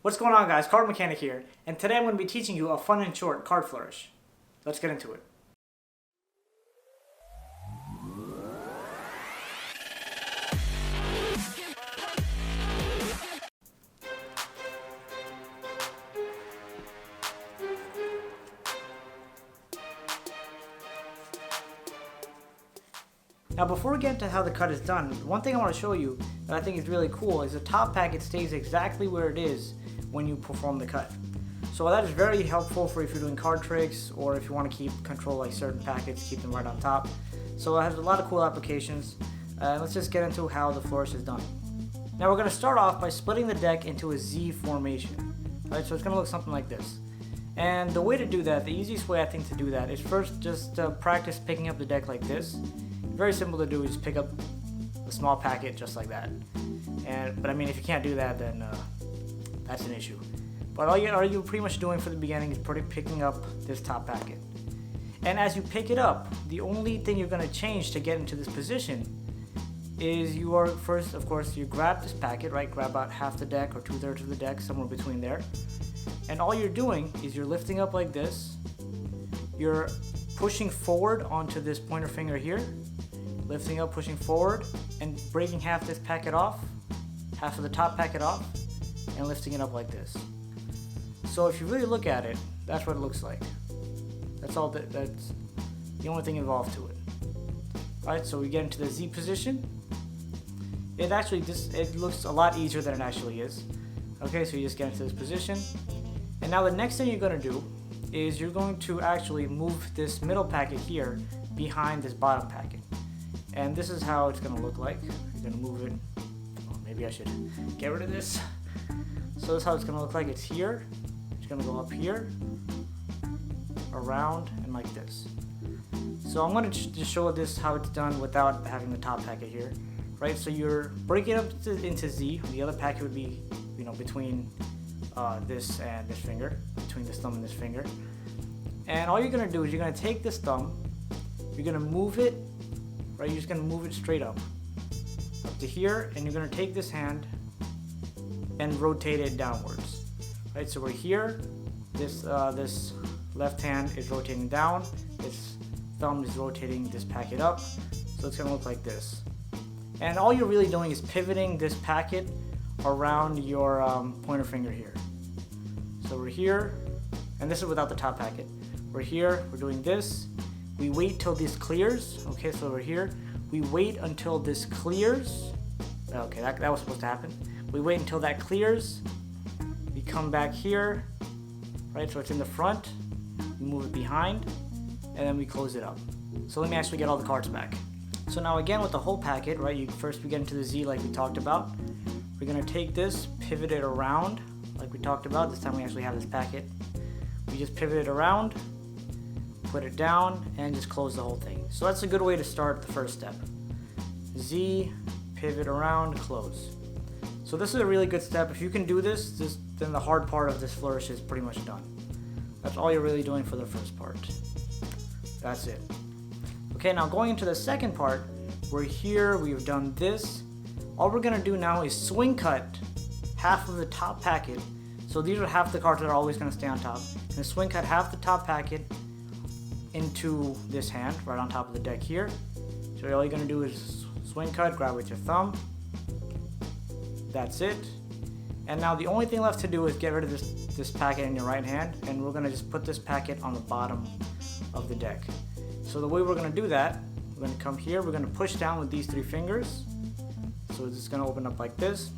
What's going on, guys? CardMechanic here, and today I'm going to be teaching you a fun and short card flourish. Let's get into it. Now, before we get into how the cut is done, one thing I want to show you that I think is really cool is the top packet stays exactly where it is when you perform the cut. So that is very helpful for if you're doing card tricks or if you want to keep control like certain packets, keep them right on top. So it has a lot of cool applications. Let's just get into how the flourish is done. Now we're going to start off by splitting the deck into a Z formation. Right, so it's going to look something like this. And the way to do that, the easiest way I think to do that is first just practice picking up the deck like this. Very simple to do, is just pick up a small packet just like that. But I mean, if you can't do that, then that's an issue. But all you're pretty much doing for the beginning is picking up this top packet. And as you pick it up, the only thing you're going to change to get into this position is you are first, of course, you grab this packet, right? Grab about half the deck or 2/3 of the deck, somewhere between there. And all you're doing is you're lifting up like this. You're pushing forward onto this pointer finger here. Lifting up, pushing forward, and breaking half this packet off, half of the top packet off, and lifting it up like this. So if you really look at it, that's what it looks like. That's all. That's the only thing involved to it. All right, so we get into the Z position. It looks a lot easier than it actually is. Okay, so you just get into this position, and now the next thing you're going to do is you're going to actually move this middle packet here behind this bottom packet. And this is how it's going to look like. You're going to move it. Oh, maybe I should get rid of this. So this is how it's going to look like. It's here. It's going to go up here, around, and like this. So I'm going to just show this how it's done without having the top packet here. Right? So you're breaking it up into Z. The other packet would be, between this and this finger, between this thumb and this finger. And all you're going to do is you're going to take this thumb, you're going to move it. Right, you're just going to move it straight up to here, and you're going to take this hand and rotate it downwards. Right, so we're here. This left hand is rotating down. This thumb is rotating this packet up. So it's going to look like this. And all you're really doing is pivoting this packet around your pointer finger here. So we're here, and this is without the top packet. We're here. We're doing this. We wait till this clears. Okay, so we're here. We wait until this clears. Okay, that was supposed to happen. We wait until that clears. We come back here, right? So it's in the front. We move it behind, and then we close it up. So let me actually get all the cards back. So now again with the whole packet, right? First we get into the Z like we talked about. We're gonna take this, pivot it around like we talked about. This time we actually have this packet. We just pivot it around, put it down, and just close the whole thing. So that's a good way to start the first step. Z, pivot around, close. So this is a really good step. If you can do this, then the hard part of this flourish is pretty much done. That's all you're really doing for the first part. That's it. Okay, now going into the second part, we're here, we've done this. All we're gonna do now is swing cut half of the top packet. So these are half the cards that are always gonna stay on top. And swing cut half the top packet into this hand right on top of the deck here. So all you're going to do is swing cut, grab with your thumb. That's it. And now the only thing left to do is get rid of this packet in your right hand, and we're going to just put this packet on the bottom of the deck. So the way we're going to do that, we're going to come here, we're going to push down with these 3 fingers. So it's just going to open up like this.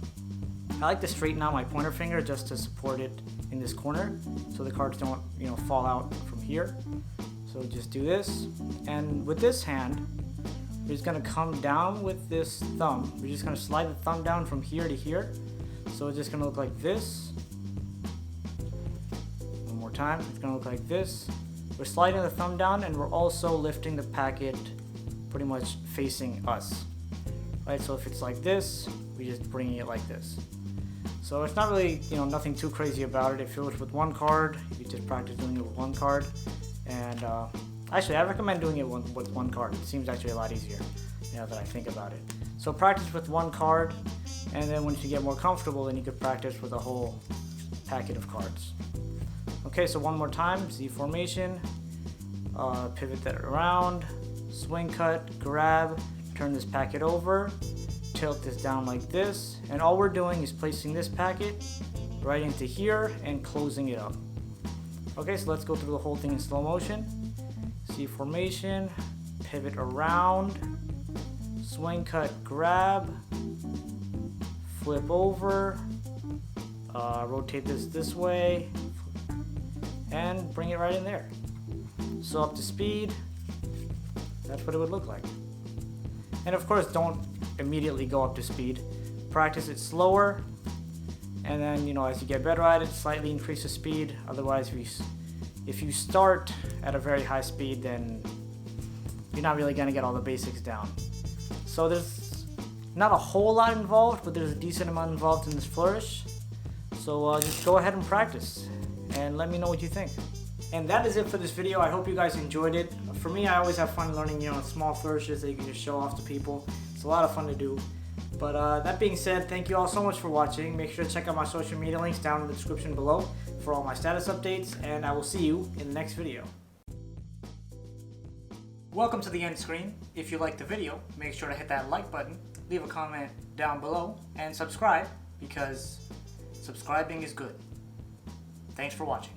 I like to straighten out my pointer finger just to support it in this corner so the cards don't fall out from here. So just do this, and with this hand, we're just going to come down with this thumb. We're just going to slide the thumb down from here to here. So it's just going to look like this. One more time, it's going to look like this. We're sliding the thumb down, and we're also lifting the packet pretty much facing us. Right, so if it's like this, we're just bringing it like this. So it's not really, nothing too crazy about it. If it was with one card, you just practice doing it with one card. And actually, I recommend doing it with one card. It seems actually a lot easier now that I think about it. So practice with one card, and then once you get more comfortable, then you could practice with a whole packet of cards. Okay, so one more time, Z formation, pivot that around, swing cut, grab, turn this packet over, tilt this down like this, and all we're doing is placing this packet right into here and closing it up. Okay, so let's go through the whole thing in slow motion. Z formation, pivot around, swing cut, grab, flip over, rotate this way, and bring it right in there. So up to speed, that's what it would look like. And of course, don't immediately go up to speed. Practice it slower, and then, you know, as you get better at it, slightly increase the speed. Otherwise, if you start at a very high speed, then you're not really gonna get all the basics down. So there's not a whole lot involved, but there's a decent amount involved in this flourish. So just go ahead and practice and let me know what you think. And that is it for this video. I hope you guys enjoyed it. For me, I always have fun learning, you know, small flourishes that you can just show off to people. It's a lot of fun to do. But that being said, thank you all so much for watching. Make sure to check out my social media links down in the description below for all my status updates, and I will see you in the next video. Welcome to the end screen. If you liked the video, make sure to hit that like button, leave a comment down below, and subscribe, because subscribing is good. Thanks for watching.